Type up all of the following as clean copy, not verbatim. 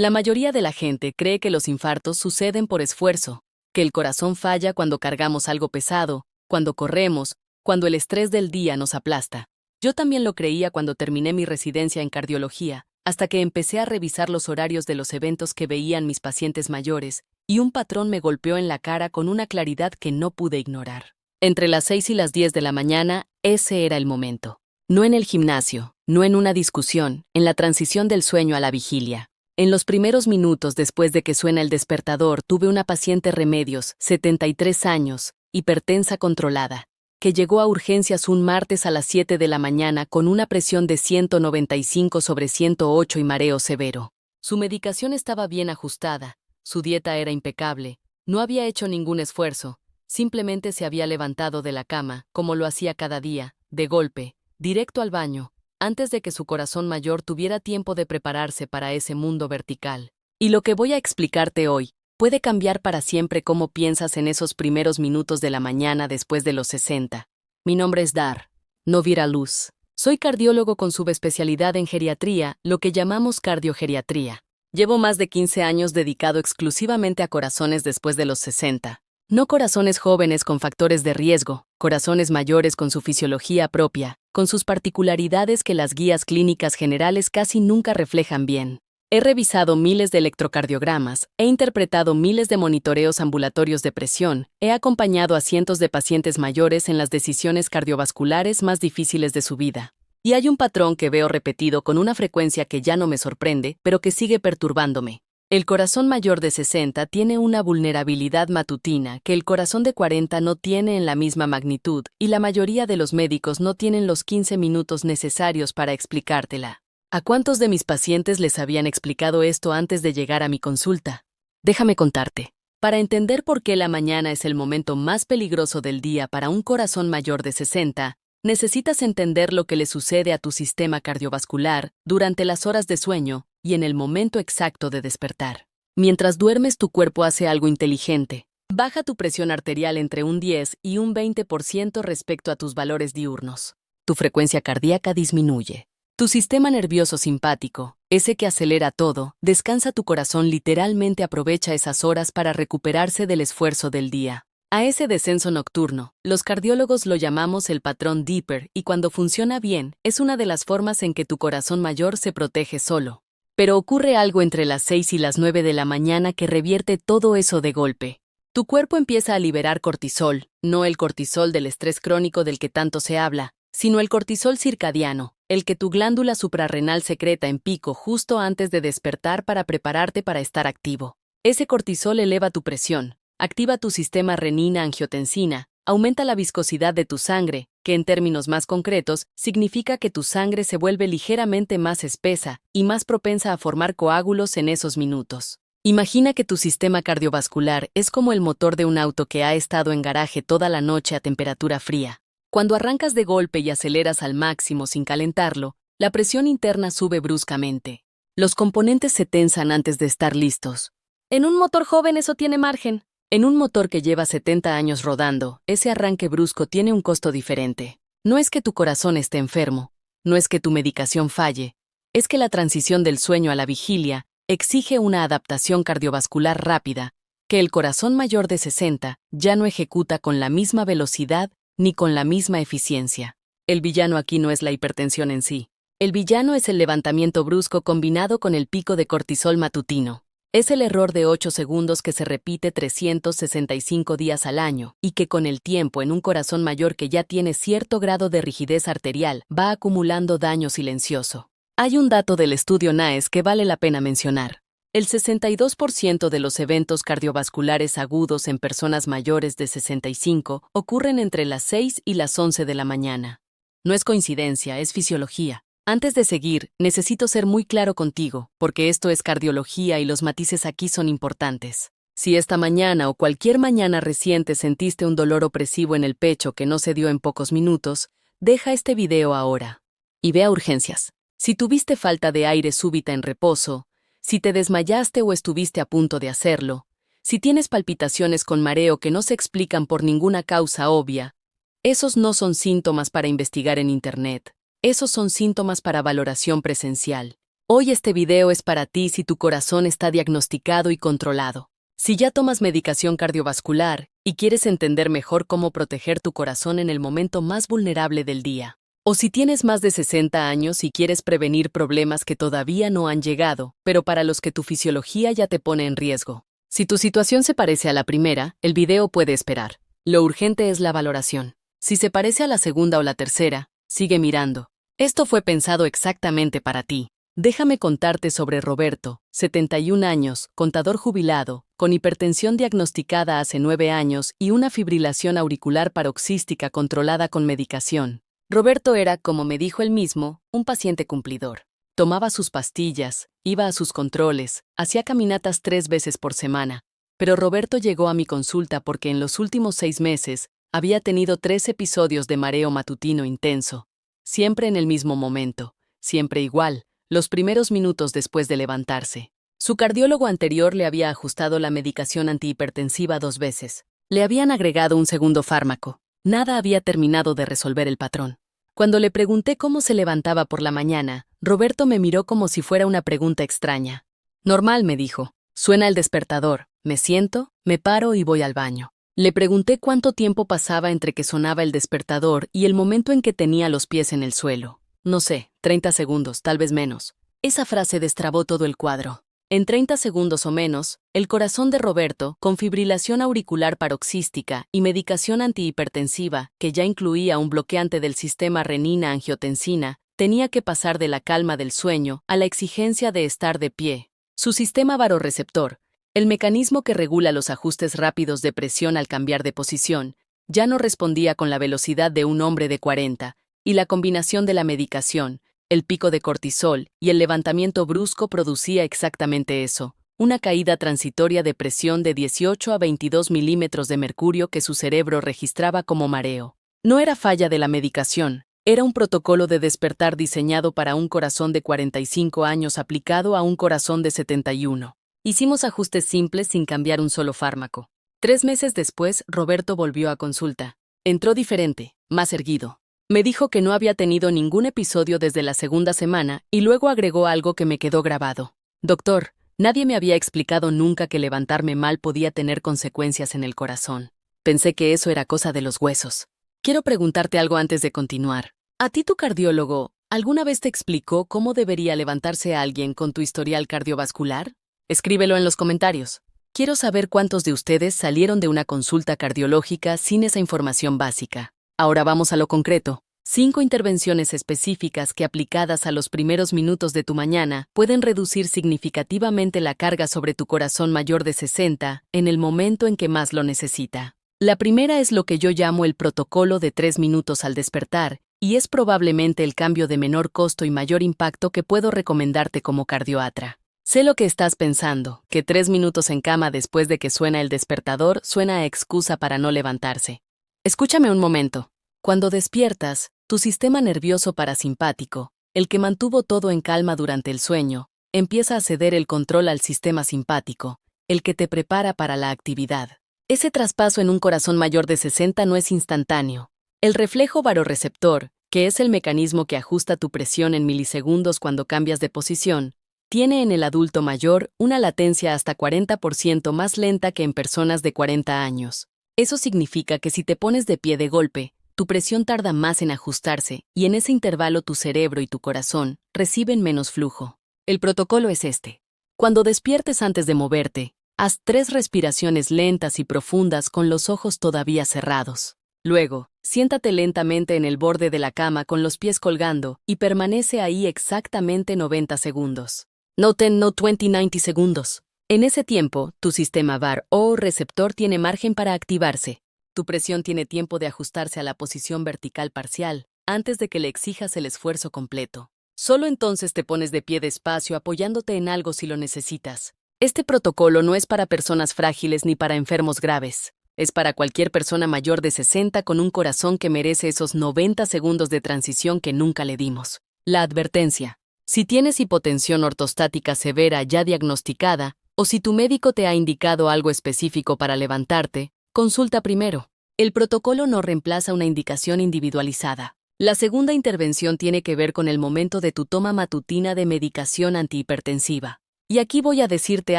La mayoría de la gente cree que los infartos suceden por esfuerzo, que el corazón falla cuando cargamos algo pesado, cuando corremos, cuando el estrés del día nos aplasta. Yo también lo creía cuando terminé mi residencia en cardiología, hasta que empecé a revisar los horarios de los eventos que veían mis pacientes mayores, y un patrón me golpeó en la cara con una claridad que no pude ignorar. Entre las 6 y las 10 de la mañana, ese era el momento. No en el gimnasio, no en una discusión, en la transición del sueño a la vigilia. En los primeros minutos después de que suena el despertador, tuve una paciente remedios, 73 años, hipertensa controlada, que llegó a urgencias un martes a las 7 de la mañana con una presión de 195/108 y mareo severo. Su medicación estaba bien ajustada, su dieta era impecable, no había hecho ningún esfuerzo, simplemente se había levantado de la cama, como lo hacía cada día, de golpe, directo al baño, antes de que su corazón mayor tuviera tiempo de prepararse para ese mundo vertical. Y lo que voy a explicarte hoy puede cambiar para siempre cómo piensas en esos primeros minutos de la mañana después de los 60. Mi nombre es Dar Novira Luz. Soy cardiólogo con subespecialidad en geriatría, lo que llamamos cardiogeriatría. Llevo más de 15 años dedicado exclusivamente a corazones después de los 60. No corazones jóvenes con factores de riesgo, corazones mayores con su fisiología propia, con sus particularidades que las guías clínicas generales casi nunca reflejan bien. He revisado miles de electrocardiogramas, he interpretado miles de monitoreos ambulatorios de presión, he acompañado a cientos de pacientes mayores en las decisiones cardiovasculares más difíciles de su vida. Y hay un patrón que veo repetido con una frecuencia que ya no me sorprende, pero que sigue perturbándome. El corazón mayor de 60 tiene una vulnerabilidad matutina que el corazón de 40 no tiene en la misma magnitud, y la mayoría de los médicos no tienen los 15 minutos necesarios para explicártela. ¿A cuántos de mis pacientes les habían explicado esto antes de llegar a mi consulta? Déjame contarte. Para entender por qué la mañana es el momento más peligroso del día para un corazón mayor de 60, necesitas entender lo que le sucede a tu sistema cardiovascular durante las horas de sueño y en el momento exacto de despertar. Mientras duermes, tu cuerpo hace algo inteligente. Baja tu presión arterial entre un 10 y un 20% respecto a tus valores diurnos. Tu frecuencia cardíaca disminuye. Tu sistema nervioso simpático, ese que acelera todo, descansa. Tu corazón literalmente aprovecha esas horas para recuperarse del esfuerzo del día. A ese descenso nocturno, los cardiólogos lo llamamos el patrón Dipper, y cuando funciona bien, es una de las formas en que tu corazón mayor se protege solo. Pero ocurre algo entre las 6 y las 9 de la mañana que revierte todo eso de golpe. Tu cuerpo empieza a liberar cortisol, no el cortisol del estrés crónico del que tanto se habla, sino el cortisol circadiano, el que tu glándula suprarrenal secreta en pico justo antes de despertar para prepararte para estar activo. Ese cortisol eleva tu presión, activa tu sistema renina-angiotensina, aumenta la viscosidad de tu sangre, que en términos más concretos significa que tu sangre se vuelve ligeramente más espesa y más propensa a formar coágulos en esos minutos. Imagina que tu sistema cardiovascular es como el motor de un auto que ha estado en garaje toda la noche a temperatura fría. Cuando arrancas de golpe y aceleras al máximo sin calentarlo, la presión interna sube bruscamente. Los componentes se tensan antes de estar listos. En un motor joven eso tiene margen. En un motor que lleva 70 años rodando, ese arranque brusco tiene un costo diferente. No es que tu corazón esté enfermo, no es que tu medicación falle, es que la transición del sueño a la vigilia exige una adaptación cardiovascular rápida, que el corazón mayor de 60 ya no ejecuta con la misma velocidad ni con la misma eficiencia. El villano aquí no es la hipertensión en sí. El villano es el levantamiento brusco combinado con el pico de cortisol matutino. Es el error de 8 segundos que se repite 365 días al año y que con el tiempo en un corazón mayor que ya tiene cierto grado de rigidez arterial va acumulando daño silencioso. Hay un dato del estudio NICE que vale la pena mencionar. El 62% de los eventos cardiovasculares agudos en personas mayores de 65 ocurren entre las 6 y las 11 de la mañana. No es coincidencia, es fisiología. Antes de seguir, necesito ser muy claro contigo, porque esto es cardiología y los matices aquí son importantes. Si esta mañana o cualquier mañana reciente sentiste un dolor opresivo en el pecho que no se dio en pocos minutos, deja este video ahora y ve a urgencias. Si tuviste falta de aire súbita en reposo, si te desmayaste o estuviste a punto de hacerlo, si tienes palpitaciones con mareo que no se explican por ninguna causa obvia, esos no son síntomas para investigar en Internet. Esos son síntomas para valoración presencial. Hoy este video es para ti si tu corazón está diagnosticado y controlado. Si ya tomas medicación cardiovascular y quieres entender mejor cómo proteger tu corazón en el momento más vulnerable del día. O si tienes más de 60 años y quieres prevenir problemas que todavía no han llegado, pero para los que tu fisiología ya te pone en riesgo. Si tu situación se parece a la primera, el video puede esperar. Lo urgente es la valoración. Si se parece a la segunda o la tercera, sigue mirando. Esto fue pensado exactamente para ti. Déjame contarte sobre Roberto, 71 años, contador jubilado, con hipertensión diagnosticada hace 9 años y una fibrilación auricular paroxística controlada con medicación. Roberto era, como me dijo él mismo, un paciente cumplidor. Tomaba sus pastillas, iba a sus controles, hacía caminatas 3 veces por semana. Pero Roberto llegó a mi consulta porque en los últimos 6 meses había tenido 3 episodios de mareo matutino intenso. Siempre en el mismo momento, siempre igual. Los primeros minutos después de levantarse. Su cardiólogo anterior le había ajustado la medicación antihipertensiva 2 veces. Le habían agregado un segundo fármaco. Nada había terminado de resolver el patrón. Cuando le pregunté cómo se levantaba por la mañana, Roberto me miró como si fuera una pregunta extraña. Normal, me dijo. Suena el despertador. Me siento, me paro y voy al baño. Le pregunté cuánto tiempo pasaba entre que sonaba el despertador y el momento en que tenía los pies en el suelo. No sé, 30 segundos, tal vez menos. Esa frase destrabó todo el cuadro. En 30 segundos o menos, el corazón de Roberto, con fibrilación auricular paroxística y medicación antihipertensiva, que ya incluía un bloqueante del sistema renina-angiotensina, tenía que pasar de la calma del sueño a la exigencia de estar de pie. Su sistema vasoreceptor, el mecanismo que regula los ajustes rápidos de presión al cambiar de posición, ya no respondía con la velocidad de un hombre de 40, y la combinación de la medicación, el pico de cortisol y el levantamiento brusco producía exactamente eso, una caída transitoria de presión de 18 a 22 milímetros de mercurio que su cerebro registraba como mareo. No era falla de la medicación, era un protocolo de despertar diseñado para un corazón de 45 años aplicado a un corazón de 71. Hicimos ajustes simples sin cambiar un solo fármaco. 3 meses después, Roberto volvió a consulta. Entró diferente, más erguido. Me dijo que no había tenido ningún episodio desde la segunda semana y luego agregó algo que me quedó grabado. Doctor, nadie me había explicado nunca que levantarme mal podía tener consecuencias en el corazón. Pensé que eso era cosa de los huesos. Quiero preguntarte algo antes de continuar. ¿A ti tu cardiólogo alguna vez te explicó cómo debería levantarse alguien con tu historial cardiovascular? Escríbelo en los comentarios. Quiero saber cuántos de ustedes salieron de una consulta cardiológica sin esa información básica. Ahora vamos a lo concreto. 5 intervenciones específicas que aplicadas a los primeros minutos de tu mañana pueden reducir significativamente la carga sobre tu corazón mayor de 60 en el momento en que más lo necesita. La primera es lo que yo llamo el protocolo de 3 minutos al despertar, y es probablemente el cambio de menor costo y mayor impacto que puedo recomendarte como cardioatra. Sé lo que estás pensando, que 3 minutos en cama después de que suena el despertador suena a excusa para no levantarse. Escúchame un momento. Cuando despiertas, tu sistema nervioso parasimpático, el que mantuvo todo en calma durante el sueño, empieza a ceder el control al sistema simpático, el que te prepara para la actividad. Ese traspaso en un corazón mayor de 60 no es instantáneo. El reflejo vasoreceptor, que es el mecanismo que ajusta tu presión en milisegundos cuando cambias de posición, tiene en el adulto mayor una latencia hasta 40% más lenta que en personas de 40 años. Eso significa que si te pones de pie de golpe, tu presión tarda más en ajustarse y en ese intervalo tu cerebro y tu corazón reciben menos flujo. El protocolo es este. Cuando despiertes antes de moverte, haz 3 respiraciones lentas y profundas con los ojos todavía cerrados. Luego, siéntate lentamente en el borde de la cama con los pies colgando y permanece ahí exactamente 90 segundos. No 10, no 20, 90 segundos. En ese tiempo, tu sistema VAR o receptor tiene margen para activarse. Tu presión tiene tiempo de ajustarse a la posición vertical parcial antes de que le exijas el esfuerzo completo. Solo entonces te pones de pie despacio apoyándote en algo si lo necesitas. Este protocolo no es para personas frágiles ni para enfermos graves. Es para cualquier persona mayor de 60 con un corazón que merece esos 90 segundos de transición que nunca le dimos. La advertencia. Si tienes hipotensión ortostática severa ya diagnosticada, o si tu médico te ha indicado algo específico para levantarte, consulta primero. El protocolo no reemplaza una indicación individualizada. La segunda intervención tiene que ver con el momento de tu toma matutina de medicación antihipertensiva. Y aquí voy a decirte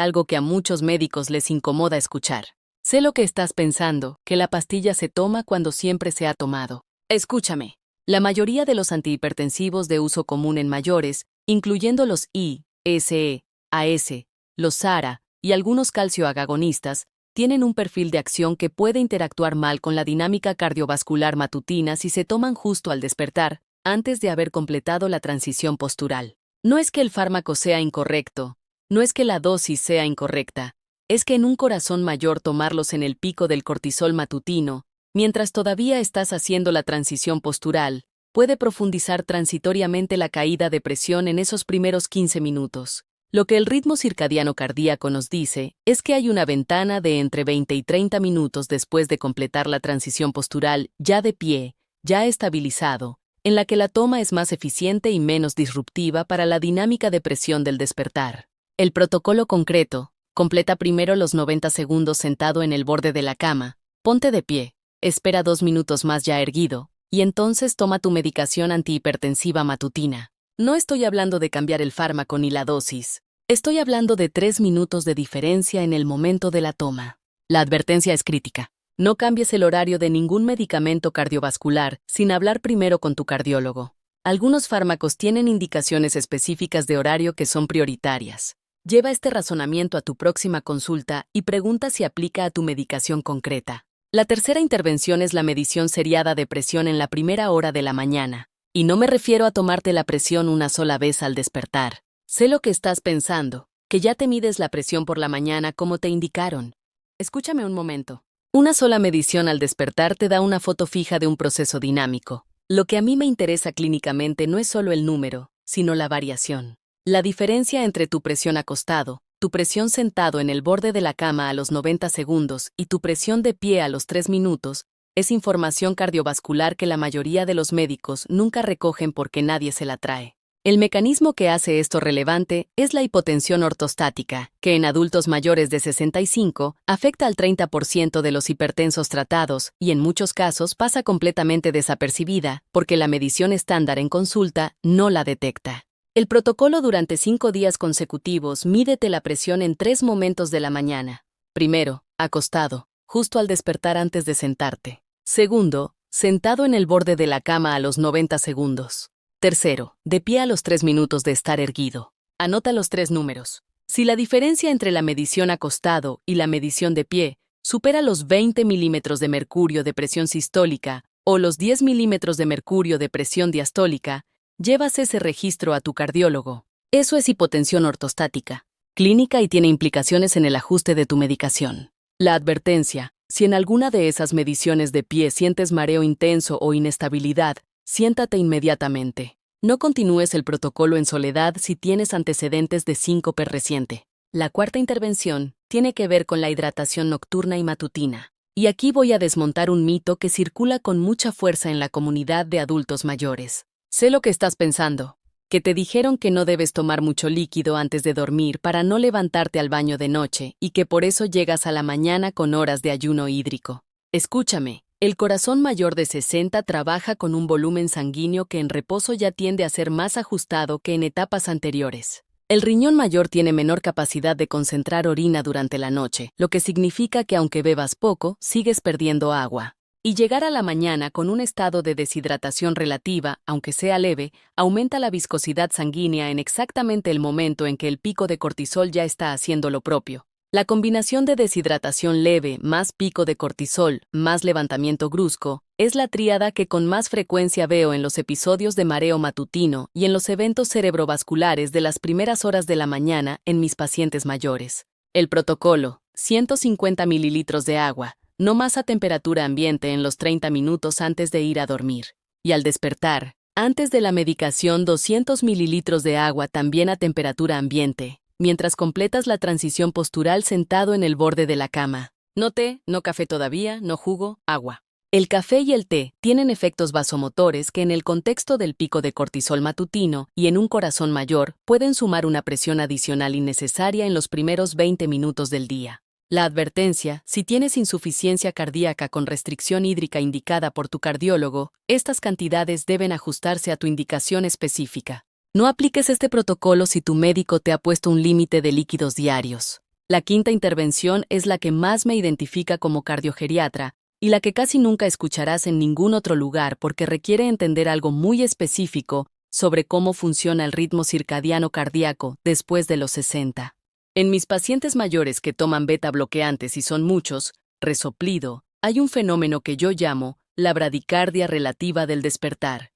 algo que a muchos médicos les incomoda escuchar. Sé lo que estás pensando, que la pastilla se toma cuando siempre se ha tomado. Escúchame. La mayoría de los antihipertensivos de uso común en mayores, incluyendo los I, SE, AS, los SARA y algunos calcioagonistas, tienen un perfil de acción que puede interactuar mal con la dinámica cardiovascular matutina si se toman justo al despertar, antes de haber completado la transición postural. No es que el fármaco sea incorrecto, no es que la dosis sea incorrecta, es que en un corazón mayor tomarlos en el pico del cortisol matutino, mientras todavía estás haciendo la transición postural, puede profundizar transitoriamente la caída de presión en esos primeros 15 minutos. Lo que el ritmo circadiano cardíaco nos dice es que hay una ventana de entre 20 y 30 minutos después de completar la transición postural, ya de pie, ya estabilizado, en la que la toma es más eficiente y menos disruptiva para la dinámica de presión del despertar. El protocolo concreto: completa primero los 90 segundos sentado en el borde de la cama, ponte de pie, espera 2 minutos más ya erguido, y entonces toma tu medicación antihipertensiva matutina. No estoy hablando de cambiar el fármaco ni la dosis. Estoy hablando de 3 minutos de diferencia en el momento de la toma. La advertencia es crítica. No cambies el horario de ningún medicamento cardiovascular sin hablar primero con tu cardiólogo. Algunos fármacos tienen indicaciones específicas de horario que son prioritarias. Lleva este razonamiento a tu próxima consulta y pregunta si aplica a tu medicación concreta. La tercera intervención es la medición seriada de presión en la primera hora de la mañana. Y no me refiero a tomarte la presión una sola vez al despertar. Sé lo que estás pensando, que ya te mides la presión por la mañana como te indicaron. Escúchame un momento. Una sola medición al despertar te da una foto fija de un proceso dinámico. Lo que a mí me interesa clínicamente no es solo el número, sino la variación. La diferencia entre tu presión acostado, tu presión sentado en el borde de la cama a los 90 segundos y tu presión de pie a los 3 minutos, es información cardiovascular que la mayoría de los médicos nunca recogen porque nadie se la trae. El mecanismo que hace esto relevante es la hipotensión ortostática, que en adultos mayores de 65 afecta al 30% de los hipertensos tratados y en muchos casos pasa completamente desapercibida porque la medición estándar en consulta no la detecta. El protocolo: durante 5 días consecutivos, mídete la presión en 3 momentos de la mañana. Primero, acostado, justo al despertar antes de sentarte. Segundo, sentado en el borde de la cama a los 90 segundos. Tercero, de pie a los 3 minutos de estar erguido. Anota los 3 números. Si la diferencia entre la medición acostado y la medición de pie supera los 20 milímetros de mercurio de presión sistólica o los 10 milímetros de mercurio de presión diastólica, llevas ese registro a tu cardiólogo. Eso es hipotensión ortostática, clínica y tiene implicaciones en el ajuste de tu medicación. La advertencia: si en alguna de esas mediciones de pie sientes mareo intenso o inestabilidad, siéntate inmediatamente. No continúes el protocolo en soledad si tienes antecedentes de síncope reciente. La cuarta intervención tiene que ver con la hidratación nocturna y matutina. Y aquí voy a desmontar un mito que circula con mucha fuerza en la comunidad de adultos mayores. Sé lo que estás pensando, que te dijeron que no debes tomar mucho líquido antes de dormir para no levantarte al baño de noche y que por eso llegas a la mañana con horas de ayuno hídrico. Escúchame, el corazón mayor de 60 trabaja con un volumen sanguíneo que en reposo ya tiende a ser más ajustado que en etapas anteriores. El riñón mayor tiene menor capacidad de concentrar orina durante la noche, lo que significa que aunque bebas poco, sigues perdiendo agua. Y llegar a la mañana con un estado de deshidratación relativa, aunque sea leve, aumenta la viscosidad sanguínea en exactamente el momento en que el pico de cortisol ya está haciendo lo propio. La combinación de deshidratación leve más pico de cortisol más levantamiento brusco es la tríada que con más frecuencia veo en los episodios de mareo matutino y en los eventos cerebrovasculares de las primeras horas de la mañana en mis pacientes mayores. El protocolo: 150 mililitros de agua, no más a temperatura ambiente en los 30 minutos antes de ir a dormir. Y al despertar, antes de la medicación 200 mililitros de agua también a temperatura ambiente, mientras completas la transición postural sentado en el borde de la cama. No té, no café todavía, no jugo, agua. El café y el té tienen efectos vasomotores que en el contexto del pico de cortisol matutino y en un corazón mayor pueden sumar una presión adicional innecesaria en los primeros 20 minutos del día. La advertencia: si tienes insuficiencia cardíaca con restricción hídrica indicada por tu cardiólogo, estas cantidades deben ajustarse a tu indicación específica. No apliques este protocolo si tu médico te ha puesto un límite de líquidos diarios. La quinta intervención es la que más me identifica como cardiogeriatra y la que casi nunca escucharás en ningún otro lugar porque requiere entender algo muy específico sobre cómo funciona el ritmo circadiano cardíaco después de los 60. En mis pacientes mayores que toman beta bloqueantes y son muchos, resoplido, hay un fenómeno que yo llamo la bradicardia relativa del despertar.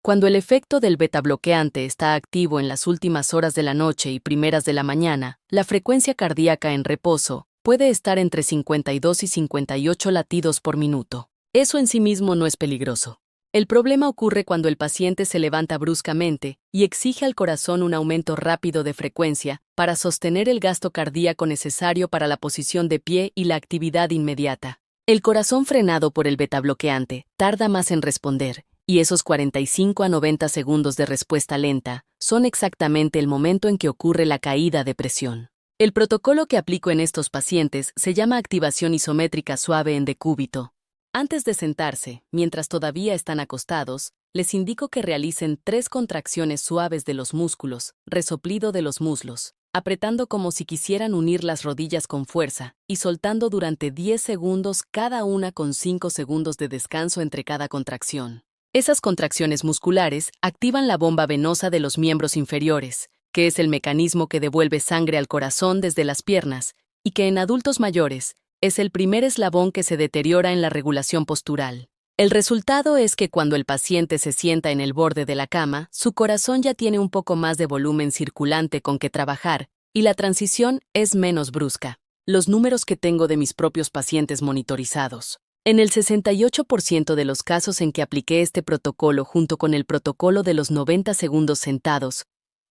Cuando el efecto del beta bloqueante está activo en las últimas horas de la noche y primeras de la mañana, la frecuencia cardíaca en reposo puede estar entre 52 y 58 latidos por minuto. Eso en sí mismo no es peligroso. El problema ocurre cuando el paciente se levanta bruscamente y exige al corazón un aumento rápido de frecuencia para sostener el gasto cardíaco necesario para la posición de pie y la actividad inmediata. El corazón frenado por el betabloqueante tarda más en responder, y esos 45 a 90 segundos de respuesta lenta son exactamente el momento en que ocurre la caída de presión. El protocolo que aplico en estos pacientes se llama activación isométrica suave en decúbito. Antes de sentarse, mientras todavía están acostados, les indico que realicen 3 contracciones suaves de los músculos, resoplido de los muslos, apretando como si quisieran unir las rodillas con fuerza y soltando durante 10 segundos cada una con 5 segundos de descanso entre cada contracción. Esas contracciones musculares activan la bomba venosa de los miembros inferiores, que es el mecanismo que devuelve sangre al corazón desde las piernas y que en adultos mayores es el primer eslabón que se deteriora en la regulación postural. El resultado es que cuando el paciente se sienta en el borde de la cama, su corazón ya tiene un poco más de volumen circulante con que trabajar y la transición es menos brusca. Los números que tengo de mis propios pacientes monitorizados. En el 68% de los casos en que apliqué este protocolo junto con el protocolo de los 90 segundos sentados,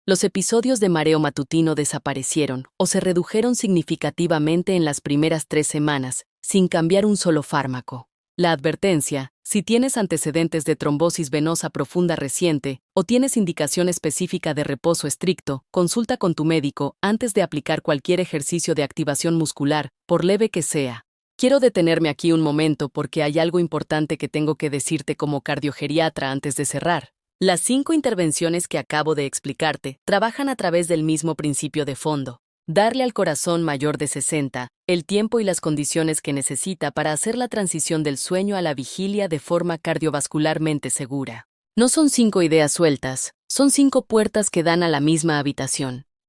los episodios de mareo matutino desaparecieron o se redujeron significativamente en las primeras 3 semanas, sin cambiar un solo fármaco. La advertencia: si tienes antecedentes de trombosis venosa profunda reciente o tienes indicación específica de reposo estricto, consulta con tu médico antes de aplicar cualquier ejercicio de activación muscular, por leve que sea. Quiero detenerme aquí un momento porque hay algo importante que tengo que decirte como cardiogeriatra antes de cerrar. Las 5 intervenciones que acabo de explicarte trabajan a través del mismo principio de fondo: darle al corazón mayor de 60 el tiempo y las condiciones que necesita para hacer la transición del sueño a la vigilia de forma cardiovascularmente segura. No son 5 ideas sueltas, son 5 puertas que dan a la misma habitación.